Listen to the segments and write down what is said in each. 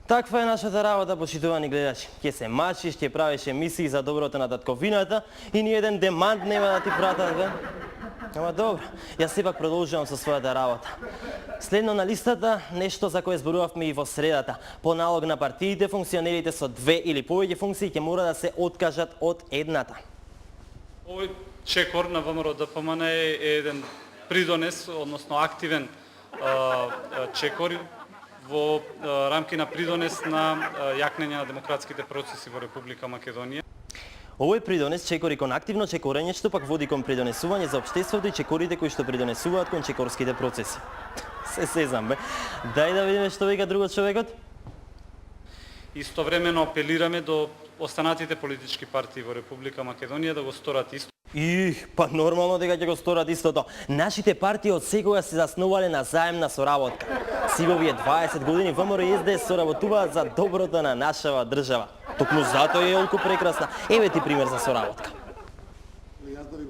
Таква е нашата работа, почитувани гледачи. Ќе се мачиш, ќе правиш емисии за доброто на татковината и ни еден демант нема да ти пратат, бе. Ама добро, јас сепак продолжувам со својата работа. Следно на листата, нешто за кое зборувавме и во средата. По налог на партиите, функционерите со 2 или повеќе функции ќе мора да се откажат од едната. Овој чекор на ВМРО ДПМН е еден придонес, односно активен чекор во рамки на придонес на јакнење на демократските процеси во Република Македонија. Овој придонес чекори кон активно чекорење, што пак води кон придонесување за општеството и чекорите кои што придонесуваат кон чекорските процеси. Се сезам, бе. Дај да видиме што вика друго човекот. Истовремено апелираме до останатите политички партии во Република Македонија да го сторат исто. Па нормално дека ќе го сторат истото. Нашите партии од секога се заснувале на заемна соработка. Сивовие 20 години ВМРО и СДС соработуваат за доброто на нашава држава. Токму затоа е олку прекрасна. Еве ти пример за соработка.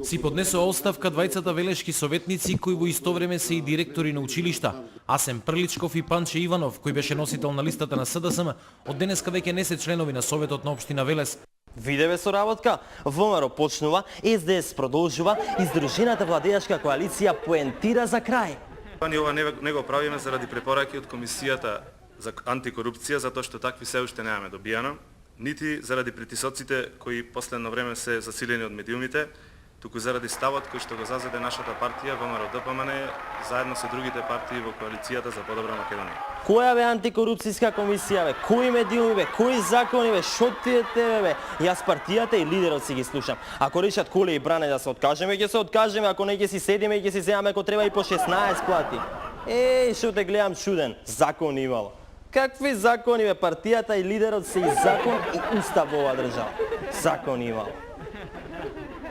Си поднесоа оставка двајцата велешки советници кои во исто време се и директори на училишта. Асен Прличков и Панче Иванов, кој беше носител на листата на СДСМ, од денеска веќе не се членови на Советот на општина Велес. Видеве соработка, ВМРО почнува, СДС продолжува и Сдружената владеачка коалиција поентира за крај. Ние ова не го правиме заради препораки од Комисијата за антикорупција, затоа што такви се уште немаме добијано, нити заради притисоците кои последно време се засилени од медиумите, туку заради ставот кој што го зазеде нашата партија ВМРО ДПМН заедно со другите партии во коалицијата за подобра Македонија. Која бе антикорупцијска комисија, бе? Кои медиуми, бе? Кои закони, бе? Шо ти е тебе, бе? Јас партијата и лидерот си ги слушам. Ако решат Коле и Бране да се откажеме, ќе се откажеме, ако не ќе си седиме и ќе си земаме ако треба и по 16 плати. Шо те гледам чуден, закон имало. Какви закони, бе? Партијата и лидерот се и закон и устав во оваа држава. Закон имало.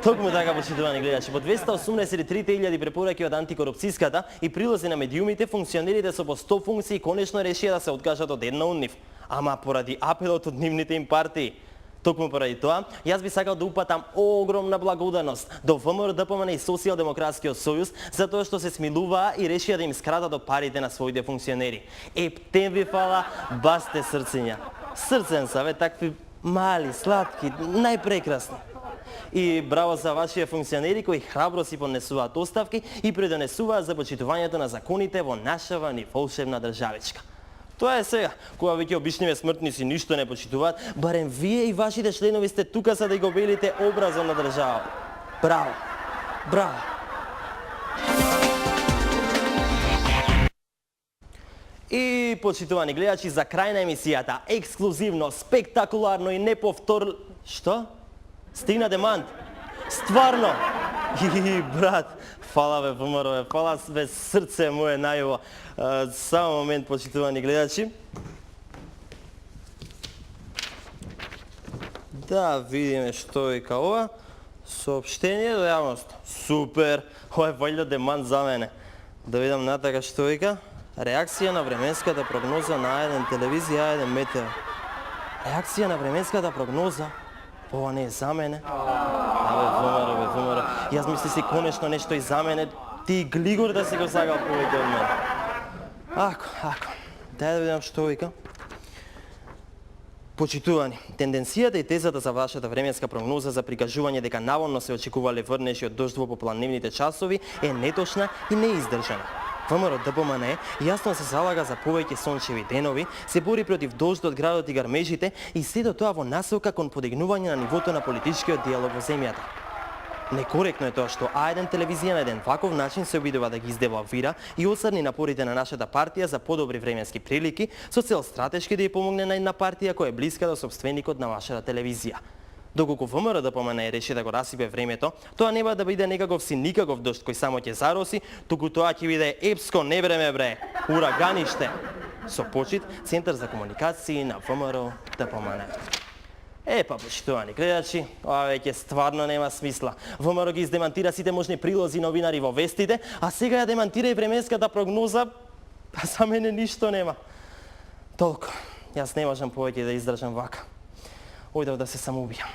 Токму така, почитувани гледачи, по 283.000 препораки од антикорупцијската и прилози на медиумите, функционерите со по 100 функции конечно решија да се откажат од една од нив. Ама поради апелот од нивните им партии. Токму поради тоа, јас би сакал да упатам огромна благодарност до ВМРО ДПМН и Социјалдемократскиот сојуз за тоа што се смилуваа и решија да им скратат од парите на своите функционери. Тем ви фала, басте срциња. Срцен са, ве, такви мали, сладки, најпрекрасни. И браво за вашите функционери кои храбро си поднесуваат оставки и предонесуваат за почитувањето на законите во нашава ни волшебна државичка. Тоа е сега, кога веќе обичниве смртници ништо не почитуваат, барем вие и вашите членови сте тука за да го белите образот на држава. Браво! Браво! И почитувани гледачи, за крај на емисијата, ексклузивно, спектакуларно и неповторно... Што? Стигна демант. Стварно. Брат, фала бе ВМРО, бе, фала бе срце моје најуво. Само момент, почитувани гледачи. Да видиме што вика ова. Соопштение до јавност. Супер. Ова е вајда демант за мене. Да видам натака што вика. Реакција на временската прогноза на А1 телевизија, А1 метео. Реакција на временската прогноза. Ова не е за мене. ВМРО. Јас мисли си конечно нешто и за мене. Ти глигор да си го сакал повеќе од мене. Ако. Дај да видам што вика. Почитувани, тенденцијата и тезата за вашата временска прогноза за прикажување дека наводно се очекувале врнежи од дожд во попладневните часови е неточна и неиздржана. ВМРО ДПМН јасно се залага за повеќе сончеви денови, се бори против дождот, градот и гармежите и сето тоа во насока кон подигнување на нивото на политичкиот диалог во земјата. Некоректно е тоа што А1 телевизија на еден ваков начин се обидува да ги издевалвира и осрни напорите на нашата партија за подобри временски прилики со цел стратешки да ја помогне на една партија која е блиска до сопственикот на вашата телевизија. Доколку ВМРО ДПМН реши да го расипе времето, тоа нема да биде некаков си никаков дожд кој само ќе зароси, туку тоа ќе биде епско невреме, бре, ураганиште. Со почит, Центар за комуникации на ВМРО ДПМН. Па, почитувани гледачи, ова веќе стварно нема смисла. ВМРО ги издемантира сите можни прилози новинари во вестите, а сега ја демантира и временската прогноза, па за мене ништо нема. Толку, јас не можам повеќе да издржам вака. Ојдов да се самоубијам.